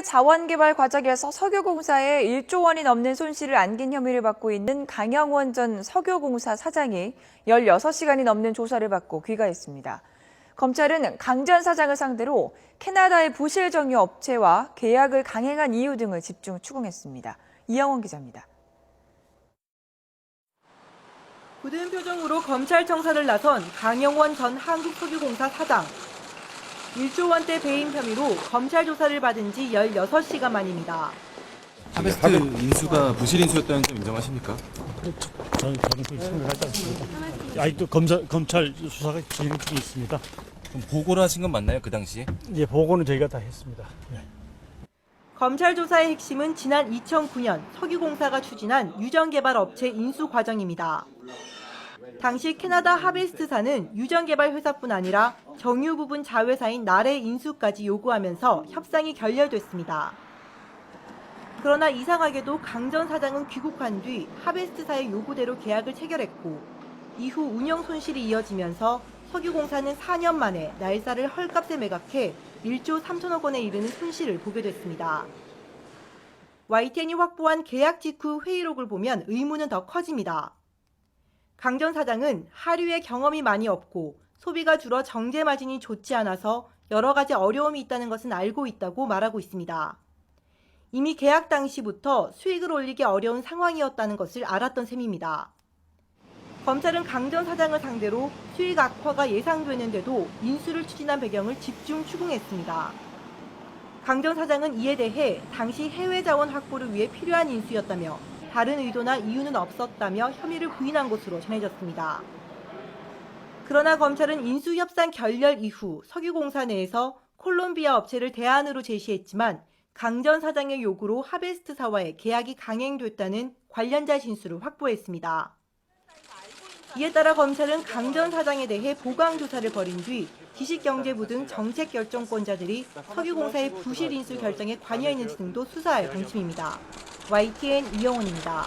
한해 자원개발 과정에서 석유공사에 1조 원이 넘는 손실을 안긴 혐의를 받고 있는 강영원 전 석유공사 사장이 16시간이 넘는 조사를 받고 귀가했습니다. 검찰은 강 전 사장을 상대로 캐나다의 부실 정유 업체와 계약을 강행한 이유 등을 집중 추궁했습니다. 이영원 기자입니다. 굳은 표정으로 검찰 청사를 나선 강영원 전 한국석유공사 사장. 1조 원대 배임 혐의로 검찰 조사를 받은 지 16시간 만입니다. 하베스트 인수가 부실 인수였다는 점 인정하십니까? 저는 생각하지 않습니다. 아직도 검찰 수사가 진행 중에 있습니다. 그럼 보고를 하신 건 맞나요, 그 당시에? 이제 보고는 저희가 다 했습니다. 네. 검찰 조사의 핵심은 지난 2009년 석유공사가 추진한 유전개발 업체 인수 과정입니다. 당시 캐나다 하베스트사는 유전개발 회사뿐 아니라 정유 부분 자회사인 날의 인수까지 요구하면서 협상이 결렬됐습니다. 그러나 이상하게도 강 전 사장은 귀국한 뒤 하베스트사의 요구대로 계약을 체결했고 이후 운영 손실이 이어지면서 석유공사는 4년 만에 날사를 헐값에 매각해 1조 3천억 원에 이르는 손실을 보게 됐습니다. YTN이 확보한 계약 직후 회의록을 보면 의문은 더 커집니다. 강 전 사장은 하류에 경험이 많이 없고 소비가 줄어 정제 마진이 좋지 않아서 여러 가지 어려움이 있다는 것은 알고 있다고 말하고 있습니다. 이미 계약 당시부터 수익을 올리기 어려운 상황이었다는 것을 알았던 셈입니다. 검찰은 강 전 사장을 상대로 수익 악화가 예상되는데도 인수를 추진한 배경을 집중 추궁했습니다. 강 전 사장은 이에 대해 당시 해외 자원 확보를 위해 필요한 인수였다며 다른 의도나 이유는 없었다며 혐의를 부인한 것으로 전해졌습니다. 그러나 검찰은 인수 협상 결렬 이후 석유공사 내에서 콜롬비아 업체를 대안으로 제시했지만 강 전 사장의 요구로 하베스트사와의 계약이 강행됐다는 관련자 진술을 확보했습니다. 이에 따라 검찰은 강 전 사장에 대해 보강 조사를 벌인 뒤 지식경제부 등 정책 결정권자들이 석유공사의 부실 인수 결정에 관여했는지 등도 수사할 방침입니다. YTN 이영원입니다.